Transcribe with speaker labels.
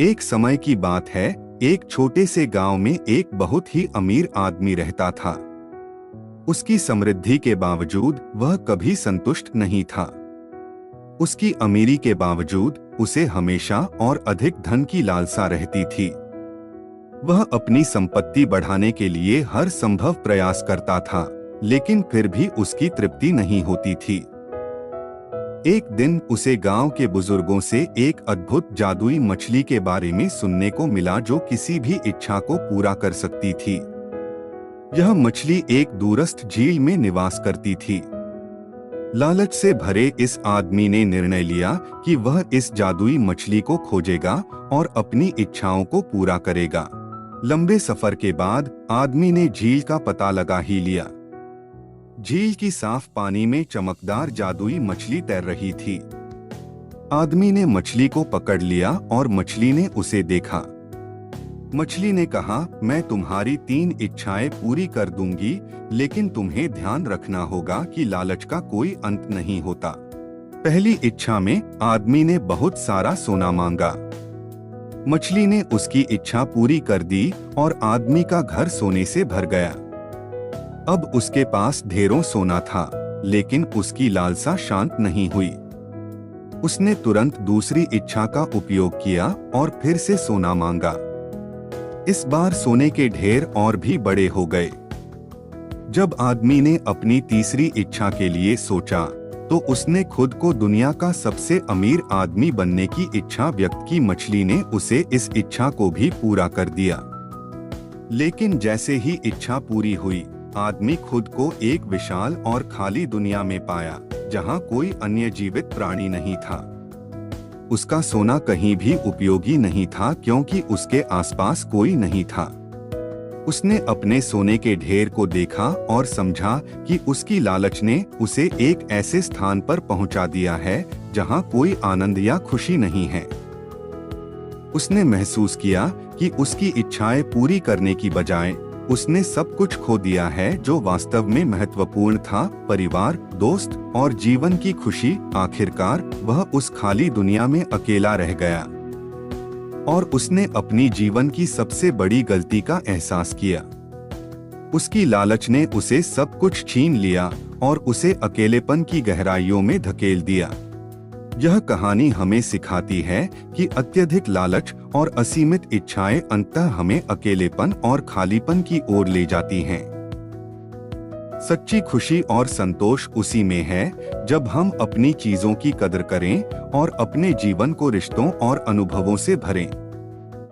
Speaker 1: एक समय की बात है, एक छोटे से गांव में एक बहुत ही अमीर आदमी रहता था। उसकी समृद्धि के बावजूद वह कभी संतुष्ट नहीं था। उसकी अमीरी के बावजूद उसे हमेशा और अधिक धन की लालसा रहती थी। वह अपनी संपत्ति बढ़ाने के लिए हर संभव प्रयास करता था, लेकिन फिर भी उसकी तृप्ति नहीं होती थी। एक दिन उसे गांव के बुजुर्गों से एक अद्भुत जादुई मछली के बारे में सुनने को मिला जो किसी भी इच्छा को पूरा कर सकती थी। यह मछली एक दूरस्थ झील में निवास करती थी। लालच से भरे इस आदमी ने निर्णय लिया कि वह इस जादुई मछली को खोजेगा और अपनी इच्छाओं को पूरा करेगा। लंबे सफर के बाद आदमी ने झील का पता लगा ही लिया। झील की साफ पानी में चमकदार जादुई मछली तैर रही थी। आदमी ने मछली को पकड़ लिया और मछली ने उसे देखा। मछली ने कहा, मैं तुम्हारी 3 इच्छाएं पूरी कर दूंगी, लेकिन तुम्हें ध्यान रखना होगा कि लालच का कोई अंत नहीं होता। पहली इच्छा में आदमी ने बहुत सारा सोना मांगा। मछली ने उसकी इच्छा पूरी कर दी और आदमी का घर सोने से भर गया। अब उसके पास ढेरों सोना था, लेकिन उसकी लालसा शांत नहीं हुई। उसने तुरंत दूसरी इच्छा का उपयोग किया और फिर से सोना मांगा। इस बार सोने के ढेर और भी बड़े हो गए। जब आदमी ने अपनी तीसरी इच्छा के लिए सोचा, तो उसने खुद को दुनिया का सबसे अमीर आदमी बनने की इच्छा व्यक्त की। मछली ने उसे इस इच्छा को भी पूरा कर दिया। लेकिन जैसे ही इच्छा पूरी हुई, आदमी खुद को एक विशाल और खाली दुनिया में पाया, जहां कोई अन्य जीवित प्राणी नहीं था। उसका सोना कहीं भी उपयोगी नहीं था, क्योंकि उसके आसपास कोई नहीं था। उसने अपने सोने के ढेर को देखा और समझा कि उसकी लालच ने उसे एक ऐसे स्थान पर पहुंचा दिया है जहां कोई आनंद या खुशी नहीं है। उसने महसूस किया कि उसकी इच्छाएं पूरी करने की बजाय उसने सब कुछ खो दिया है जो वास्तव में महत्वपूर्ण था, परिवार, दोस्त और जीवन की खुशी। आखिरकार वह उस खाली दुनिया में अकेला रह गया और उसने अपनी जीवन की सबसे बड़ी गलती का एहसास किया। उसकी लालच ने उसे सब कुछ छीन लिया और उसे अकेलेपन की गहराइयों में धकेल दिया। यह कहानी हमें सिखाती है कि अत्यधिक लालच और असीमित इच्छाएं अंततः हमें अकेलेपन और खालीपन की ओर ले जाती हैं। सच्ची खुशी और संतोष उसी में है जब हम अपनी चीजों की कदर करें और अपने जीवन को रिश्तों और अनुभवों से भरें।